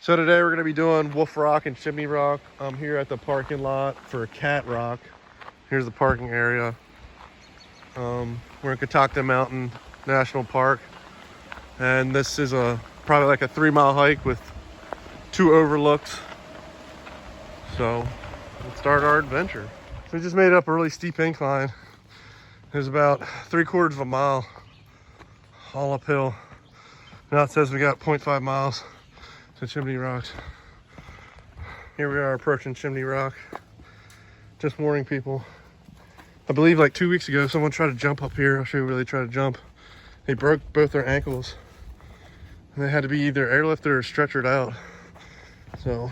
So today we're going to be doing Wolf Rock and Chimney Rock. I'm here at the parking lot for Cat Rock. Here's the parking area. We're in Catoctin Mountain National Park, and this is probably like a 3-mile hike with 2 overlooks. So let's start our adventure. So we just made up a really steep incline. There's about 3/4 of a mile all uphill. Now it says we got 0.5 miles to Chimney Rocks. Here we are approaching Chimney Rock. Just warning people. I believe like 2 weeks ago, someone tried to jump up here. I'll show you where they tried to jump. They broke both their ankles. And they had to be either airlifted or stretchered out. So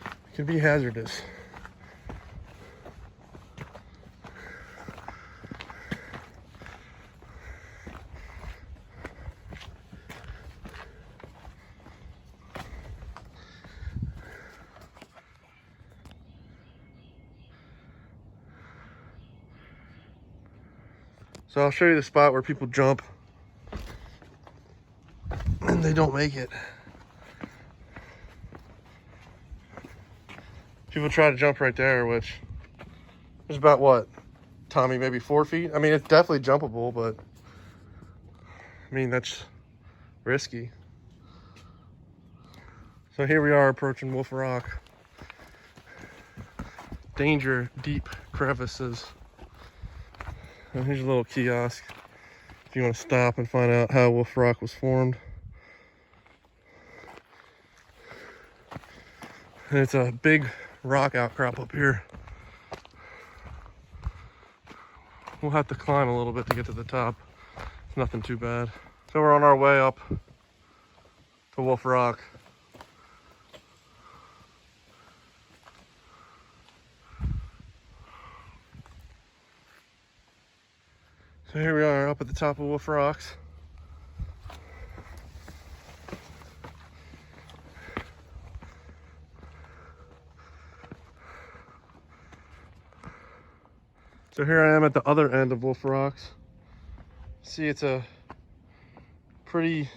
it can be hazardous. So I'll show you the spot where people jump and they don't make it. People try to jump right there, which is about what, Tommy, maybe 4 feet? I mean, it's definitely jumpable, but I mean, that's risky. So here we are approaching Wolf Rock. Danger, deep crevices. And here's a little kiosk if you want to stop and find out how Wolf Rock was formed. And it's a big rock outcrop up here. We'll have to climb a little bit to get to the top. It's nothing too bad. So we're on our way up to Wolf Rock. So here we are up at the top of Wolf Rocks. So here I am at the other end of Wolf Rocks. See, it's a pretty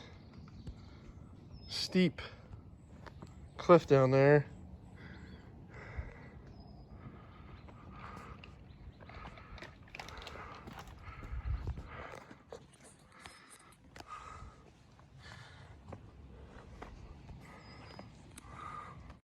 steep cliff down there.